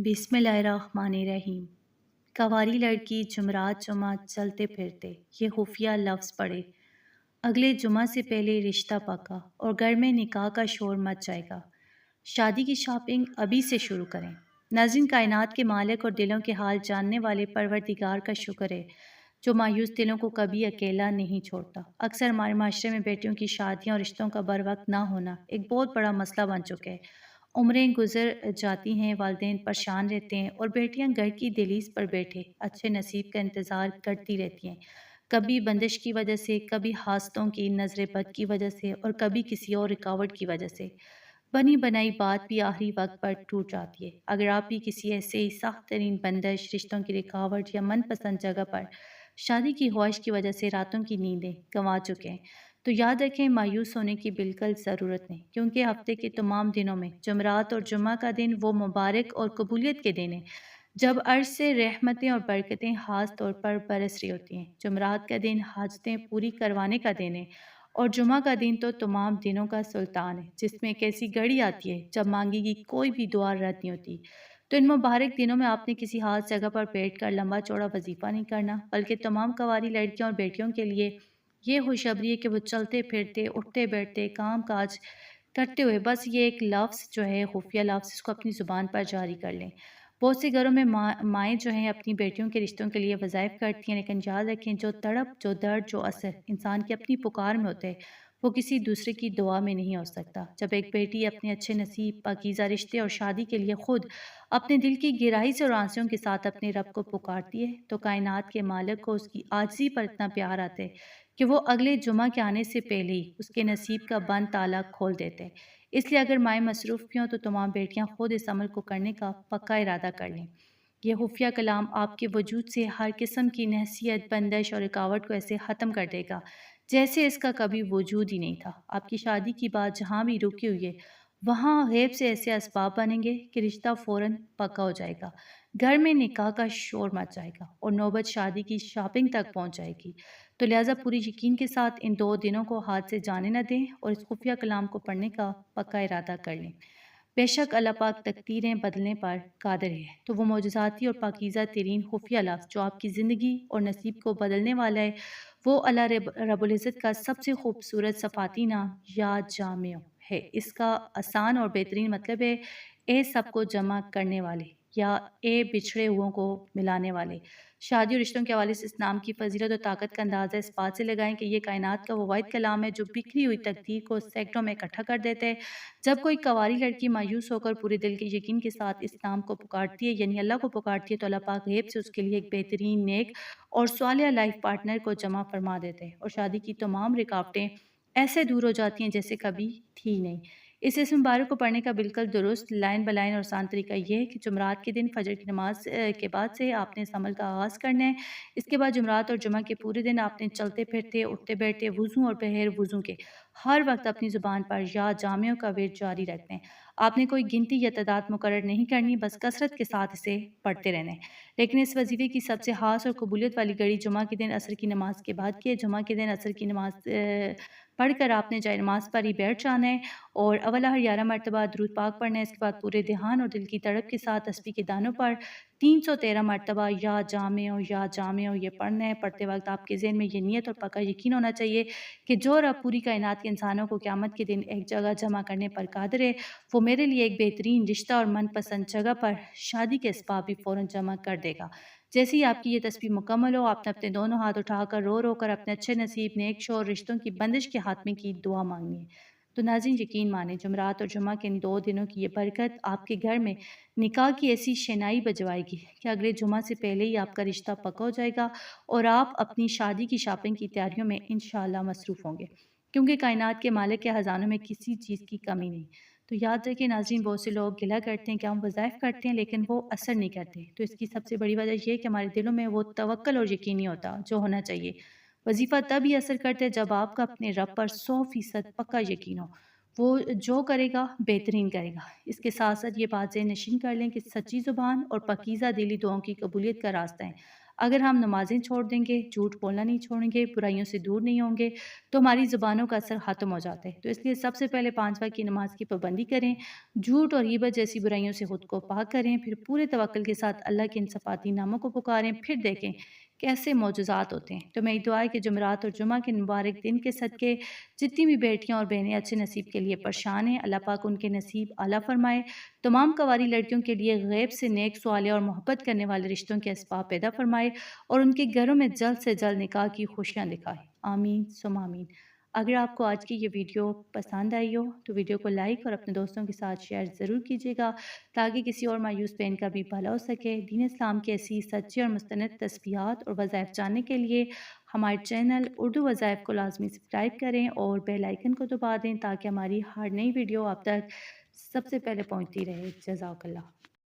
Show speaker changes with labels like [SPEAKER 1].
[SPEAKER 1] بسم اللہ الرحمن الرحیم۔ کنواری لڑکی جمعرات جمعہ چلتے پھرتے یہ خفیہ لفظ پڑے، اگلے جمعہ سے پہلے رشتہ پکا اور گھر میں نکاح کا شور مچ جائے گا۔ شادی کی شاپنگ ابھی سے شروع کریں۔ ناظرین، کائنات کے مالک اور دلوں کے حال جاننے والے پروردگار کا شکر ہے جو مایوس دلوں کو کبھی اکیلا نہیں چھوڑتا۔ اکثر ہمارے معاشرے میں بیٹیوں کی شادیاں اور رشتوں کا بروقت نہ ہونا ایک بہت بڑا مسئلہ بن چکا ہے۔ عمریں گزر جاتی ہیں، والدین پریشان رہتے ہیں اور بیٹیاں گھر کی دہلیز پر بیٹھے اچھے نصیب کا انتظار کرتی رہتی ہیں، کبھی بندش کی وجہ سے، کبھی حاسدوں کی نظر بد کی وجہ سے اور کبھی کسی اور رکاوٹ کی وجہ سے۔ بنی بنائی بات بھی آخری وقت پر ٹوٹ جاتی ہے۔ اگر آپ بھی کسی ایسے ہی سخت ترین بندش، رشتوں کی رکاوٹ یا من پسند جگہ پر شادی کی خواہش کی وجہ سے راتوں کی نیندیں گنوا چکے ہیں تو یاد رکھیں، مایوس ہونے کی بالکل ضرورت نہیں، کیونکہ ہفتے کے تمام دنوں میں جمعرات اور جمعہ کا دن وہ مبارک اور قبولیت کے دن ہے جب عرش سے رحمتیں اور برکتیں خاص طور پر برس رہی ہوتی ہیں۔ جمعرات کا دن حاجتیں پوری کروانے کا دن ہے اور جمعہ کا دن تو تمام دنوں کا سلطان ہے، جس میں ایک ایسی گھڑی آتی ہے جب مانگی گی کوئی بھی دعا رد نہیں ہوتی۔ تو ان مبارک دنوں میں آپ نے کسی خاص جگہ پر بیٹھ کر لمبا چوڑا وظیفہ نہیں کرنا، بلکہ تمام کنواری لڑکیوں اور بیٹیوں کے لیے یہ خوشخبری ہے کہ وہ چلتے پھرتے، اٹھتے بیٹھتے، کام کاج کرتے ہوئے بس یہ ایک لفظ جو ہے، خفیہ لفظ، اس کو اپنی زبان پر جاری کر لیں۔ بہت سے گھروں میں مائیں جو ہیں اپنی بیٹیوں کے رشتوں کے لیے وظائف کرتی ہیں، لیکن یاد رکھیں جو تڑپ، جو درد، جو اثر انسان کی اپنی پکار میں ہوتے ہیں وہ کسی دوسرے کی دعا میں نہیں ہو سکتا۔ جب ایک بیٹی اپنے اچھے نصیب، پاکیزہ رشتے اور شادی کے لیے خود اپنے دل کی گہرائی سے اور آنسوؤں کے ساتھ اپنے رب کو پکارتی ہے تو کائنات کے مالک کو اس کی عاجزی پر اتنا پیار آتا ہے کہ وہ اگلے جمعہ کے آنے سے پہلے ہی اس کے نصیب کا بند تالا کھول دیتے ہیں۔ اس لیے اگر مائیں مصروف بھی ہوں تو تمام بیٹیاں خود اس عمل کو کرنے کا پکا ارادہ کر لیں۔ یہ خفیہ کلام آپ کے وجود سے ہر قسم کی نحیثیت، بندش اور رکاوٹ کو ایسے ختم کر دے گا جیسے اس کا کبھی وجود ہی نہیں تھا۔ آپ کی شادی کی بات جہاں بھی رکی ہوئی ہے وہاں غیب سے ایسے اسباب بنیں گے کہ رشتہ فوراً پکا ہو جائے گا، گھر میں نکاح کا شور مچ جائے گا اور نوبت شادی کی شاپنگ تک پہنچ جائے گی۔ تو لہٰذا پوری یقین کے ساتھ ان 2 دنوں کو ہاتھ سے جانے نہ دیں اور اس خفیہ کلام کو پڑھنے کا پکا ارادہ کر لیں۔ بے شک اللہ پاک تقدیریں بدلنے پر قادر ہے، تو وہ معجزاتی اور پاکیزہ ترین خفیہ لفظ جو آپ کی زندگی اور نصیب کو بدلنے والا ہے، وہ اللہ رب العزت کا سب سے خوبصورت صفاتی نام یا جامع ہے۔ اس کا آسان اور بہترین مطلب ہے اے سب کو جمع کرنے والے، یا اے بچھڑے ہوئوں کو ملانے والے۔ شادی اور رشتوں کے حوالے سے اس نام کی فضیلت اور طاقت کا اندازہ اس بات سے لگائیں کہ یہ کائنات کا وہ واحد کلام ہے جو بکھری ہوئی تقدیر کو سیکڑوں میں اکٹھا کر دیتے ہیں۔ جب کوئی کنواری لڑکی مایوس ہو کر پورے دل کے یقین کے ساتھ اس نام کو پکارتی ہے، یعنی اللہ کو پکارتی ہے، تو اللہ پاک غیب سے اس کے لیے ایک بہترین، نیک اور صالح لائف پارٹنر کو جمع فرما دیتے ہیں اور شادی کی تمام رکاوٹیں ایسے دور ہو جاتی ہیں جیسے کبھی تھی نہیں۔ اس اسم مبارک کو پڑھنے کا بالکل درست لائن بلائن اور آسان طریقہ یہ ہے کہ جمعرات کے دن فجر کی نماز کے بعد سے آپ نے اس عمل کا آغاز کرنا ہے۔ اس کے بعد جمعرات اور جمعہ کے پورے دن آپ نے چلتے پھرتے، اٹھتے بیٹھتے، وضو اور بغیر وضو کے ہر وقت اپنی زبان پر یا جامعوں کا ورد جاری رکھنا ہے۔ آپ نے کوئی گنتی یا تعداد مقرر نہیں کرنی، بس کثرت کے ساتھ اسے پڑھتے رہنا ہے۔ لیکن اس وظیفے کی سب سے خاص اور قبولیت والی گھڑی جمعہ کے دن عصر کی نماز کے بعد کی ہے۔ جمعہ کے دن عصر کی نماز پڑھ کر آپ نے جائے نماز پر ہی بیٹھ جانا ہے اور اولا ہر 11 مرتبہ درود پاک پڑھنا ہے۔ اس کے بعد پورے دھیان اور دل کی تڑپ کے ساتھ تسبیح کے دانوں پر 313 مرتبہ یا جامع یہ پڑھنا ہے۔ پڑھتے وقت آپ کے ذہن میں یہ نیت اور پکا یقین ہونا چاہیے کہ جو رب پوری کائنات کے انسانوں کو قیامت کے دن ایک جگہ جمع کرنے پر قادر ہے، وہ میرے لیے ایک بہترین رشتہ اور من پسند جگہ پر شادی کے اسباب بھی فوراً جمع کر دے گا۔ جیسے ہی آپ کی یہ تسبیح مکمل ہو، آپ نے اپنے دونوں ہاتھ اٹھا کر رو رو کر اپنے اچھے نصیب، نیک شوہر، رشتوں کی بندش کے خاتمے کی دعا مانگنی ہے۔ تو ناظرین، یقین مانیں، جمعرات اور جمعہ کے ان 2 دنوں کی یہ برکت آپ کے گھر میں نکاح کی ایسی شنائی بجوائے گی کہ اگلے جمعہ سے پہلے ہی آپ کا رشتہ پکا ہو جائے گا اور آپ اپنی شادی کی شاپنگ کی تیاریوں میں انشاءاللہ مصروف ہوں گے، کیونکہ کائنات کے مالک کے خزانوں میں کسی چیز کی کمی نہیں۔ تو یاد رکھیں ناظرین، بہت سے لوگ گلہ کرتے ہیں کہ ہم وظائف کرتے ہیں لیکن وہ اثر نہیں کرتے، تو اس کی سب سے بڑی وجہ یہ ہے کہ ہمارے دلوں میں وہ توکل اور یقین نہیں ہوتا جو ہونا چاہیے۔ وظیفہ تب ہی اثر کرتا ہے جب آپ کا اپنے رب پر 100% پکا یقین ہو، وہ جو کرے گا بہترین کرے گا۔ اس کے ساتھ ساتھ یہ بات ذہن نشین کر لیں کہ سچی زبان اور پاکیزہ دلی دعاؤں کی قبولیت کا راستہ ہے۔ اگر ہم نمازیں چھوڑ دیں گے، جھوٹ بولنا نہیں چھوڑیں گے، برائیوں سے دور نہیں ہوں گے تو ہماری زبانوں کا اثر ختم ہو جاتا ہے۔ تو اس لیے سب سے پہلے 5 وقت کی نماز کی پابندی کریں، جھوٹ اور غیبت جیسی برائیوں سے خود کو پاک کریں، پھر پورے توکل کے ساتھ اللہ کے ان صفاتی ناموں کو پکاریں، پھر دیکھیں کیسے معجزات ہوتے ہیں۔ تو میری دعا ہے کہ جمعرات اور جمعہ کے مبارک دن کے صدقے جتنی بھی بیٹیاں اور بہنیں اچھے نصیب کے لیے پریشان ہیں، اللہ پاک ان کے نصیب اعلیٰ فرمائے، تمام کنواری لڑکیوں کے لیے غیب سے نیک صالح اور محبت کرنے والے رشتوں کے اسباب پیدا فرمائے اور ان کے گھروں میں جلد سے جلد نکاح کی خوشیاں دکھائے، آمین ثم آمین۔ اگر آپ کو آج کی یہ ویڈیو پسند آئی ہو تو ویڈیو کو لائک اور اپنے دوستوں کے ساتھ شیئر ضرور کیجیے گا تاکہ کسی اور مایوس بہن کا بھی بھلا ہو سکے۔ دین اسلام کی ایسی سچی اور مستند تسبیحات اور وظائف جاننے کے لیے ہمارے چینل اردو وظائف کو لازمی سبسکرائب کریں اور بیل آئیکن کو دبا دیں تاکہ ہماری ہر نئی ویڈیو آپ تک سب سے پہلے پہنچتی رہے۔ جزاک اللہ۔